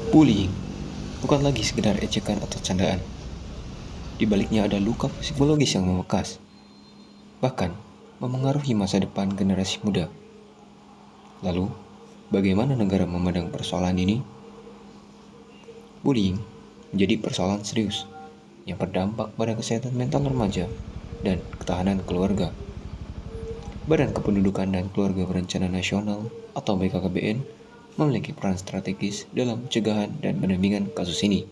Bullying bukan lagi sekedar ejekan atau candaan. Di baliknya ada luka psikologis yang membekas, bahkan memengaruhi masa depan generasi muda. Lalu, bagaimana negara memandang persoalan ini? Bullying menjadi persoalan serius yang berdampak pada kesehatan mental remaja dan ketahanan keluarga. Badan Kependudukan dan Keluarga Berencana Nasional atau BKKBN memiliki peran strategis dalam pencegahan dan pendampingan kasus ini,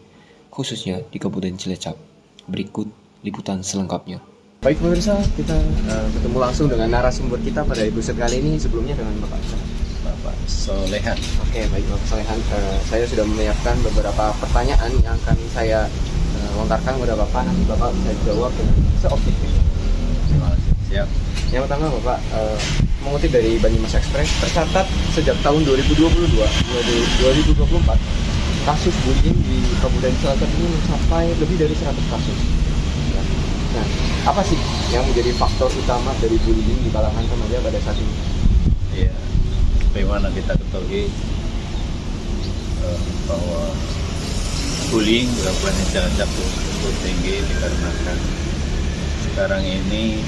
khususnya di Kabupaten Cilacap. Berikut liputan selengkapnya. Baik pemirsa, kita ketemu langsung dengan narasumber kita pada episode kali ini. Sebelumnya dengan Bapak Solehan. Oke, baik Bapak Solehan. Saya sudah menyiapkan beberapa pertanyaan yang akan saya lontarkan kepada Bapak. Nanti Bapak bisa jawab dengan seobjektif. Terima kasih. Siap. Yang pertama Bapak, mengutip dari Banyumas Express, tercatat sejak tahun 2024 kasus bullying di Kabupaten Cilacap ini mencapai lebih dari 100 kasus. Nah, apa sih yang menjadi faktor utama dari bullying di kalangan remaja pada saat ini? Iya. Bagaimana kita ketahui bahwa bullying di Kabupaten Cilacap cukup tinggi dikarenakan sekarang ini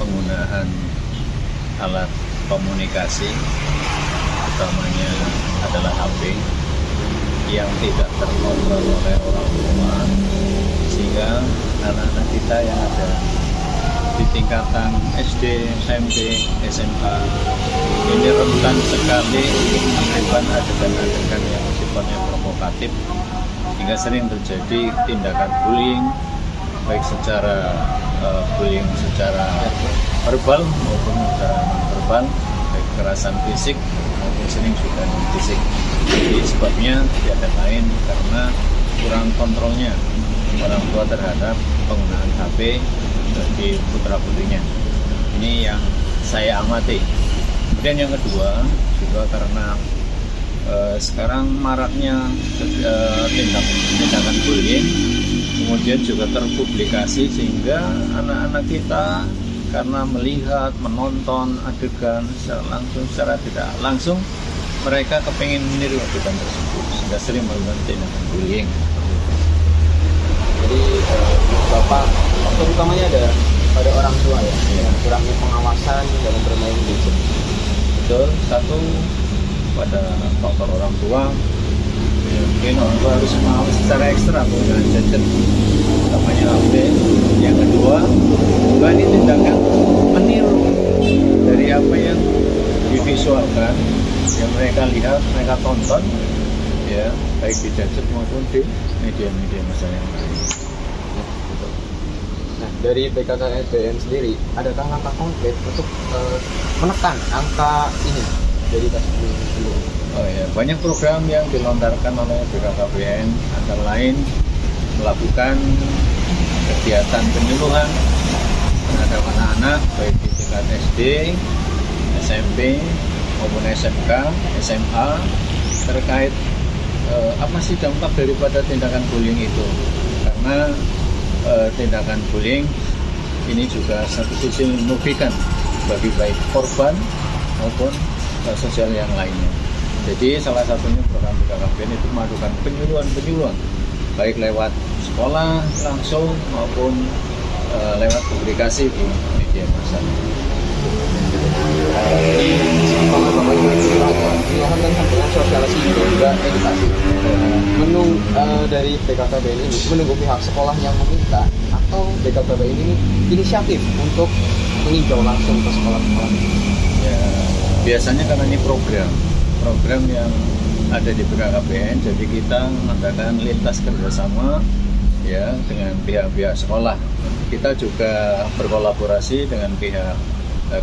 penggunaan alat komunikasi utamanya adalah HP yang tidak terkontrol oleh orang tua, sehingga anak-anak kita yang ada di tingkatan SD, SMP, SMA ini rentan sekali menerima adegan-adegan yang sifatnya provokatif, hingga sering terjadi tindakan bullying, baik secara bullying secara verbal maupun secara non-verbal, baik kekerasan fisik maupun sering juga non-fisik. Jadi sebabnya tidak lain karena kurang kontrolnya orang tua terhadap penggunaan HP bagi putra-putrinya. Ini yang saya amati. Kemudian yang kedua juga karena sekarang maraknya tindakan bullying, kemudian juga terpublikasi sehingga anak-anak kita karena melihat, menonton adegan secara langsung, secara tidak langsung, mereka kepingin meniru adegan tersebut sehingga sering melakukan tindakan bullying. Jadi Bapak, faktor utamanya ada pada orang tua ya, kurangnya pengawasan dalam bermain gadget. Betul, satu pada faktor orang tua, ya, mungkin orang tua harus mengawasi secara ekstra penggunaan gadget utamanya HP. Yang kedua juga ini tindakan meniru dari apa yang divisualkan, yang mereka lihat, mereka tonton, ya baik di gadget maupun di media-media massa yang lain. Nah, dari BKKBN sendiri, adakah langkah konkret untuk menekan angka ini dari kasus bullying? Oh ya, banyak program yang dilontarkan oleh BKKBN, antara lain melakukan kegiatan penyuluhan terhadap anak-anak baik di tingkat SD, SMP maupun SMK, SMA terkait apa sih dampak daripada tindakan bullying itu. Karena tindakan bullying ini juga satu sisi merugikan bagi baik korban maupun sosial yang lainnya. Jadi salah satunya program BKKBN itu melakukan penyuluhan baik lewat sekolah langsung maupun lewat publikasi di media massa. Penyuluhan dan sampaian sosialisasi juga edukasi. Dari BKKBN ini menunggu pihak sekolah yang meminta atau BKKBN ini inisiatif untuk meninjau langsung ke sekolah-sekolah. Ya, biasanya karena ini program yang ada di BKKBN, jadi kita mengadakan lintas kerjasama ya dengan pihak-pihak sekolah. Kita juga berkolaborasi dengan pihak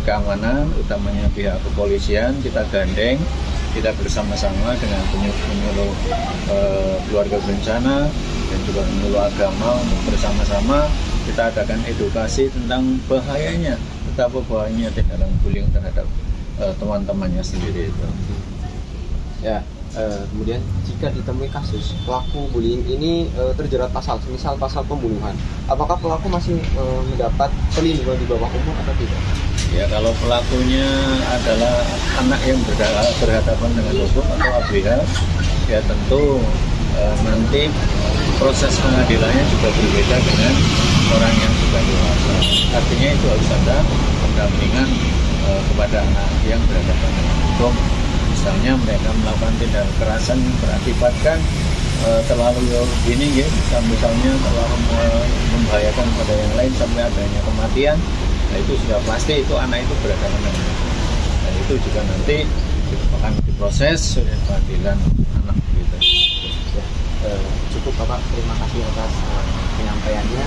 keamanan, utamanya pihak kepolisian. Kita gandeng, kita bersama-sama dengan penyuluh keluarga berencana dan juga penyuluh agama untuk bersama-sama kita adakan edukasi tentang bahayanya, betapa bahayanya tindakan bullying terhadap teman-temannya sendiri itu. Ya, kemudian jika ditemui kasus pelaku bullying ini terjerat pasal, misal pasal pembunuhan, apakah pelaku masih mendapat perlindungan di bawah umur atau tidak? Ya, kalau pelakunya adalah anak yang berhadapan dengan hukum atau ABH, ya tentu nanti proses pengadilannya juga berbeda dengan orang yang sudah dewasa. Artinya itu harus ada pendampingan kepada anak yang berhadapan dengan hukum. Misalnya mereka melakukan tindak kekerasan yang berakibatkan terlalu ini ya, misalnya terlalu membahayakan pada yang lain sampai adanya kematian. Nah itu sudah pasti itu anak itu berhadapan dengan hukum. Dan itu juga nanti akan diproses oleh pengadilan anak gitu. Cukup Bapak, terima kasih atas penyampaiannya.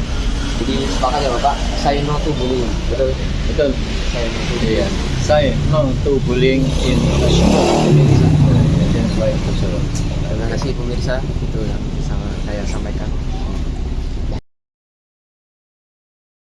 Jadi sepakat ya Bapak, say no to bullying. Betul. Betul. Say no to bullying. Iya. Say no to bullying in national. Terima kasih pemirsa, itu yang bisa saya sampaikan.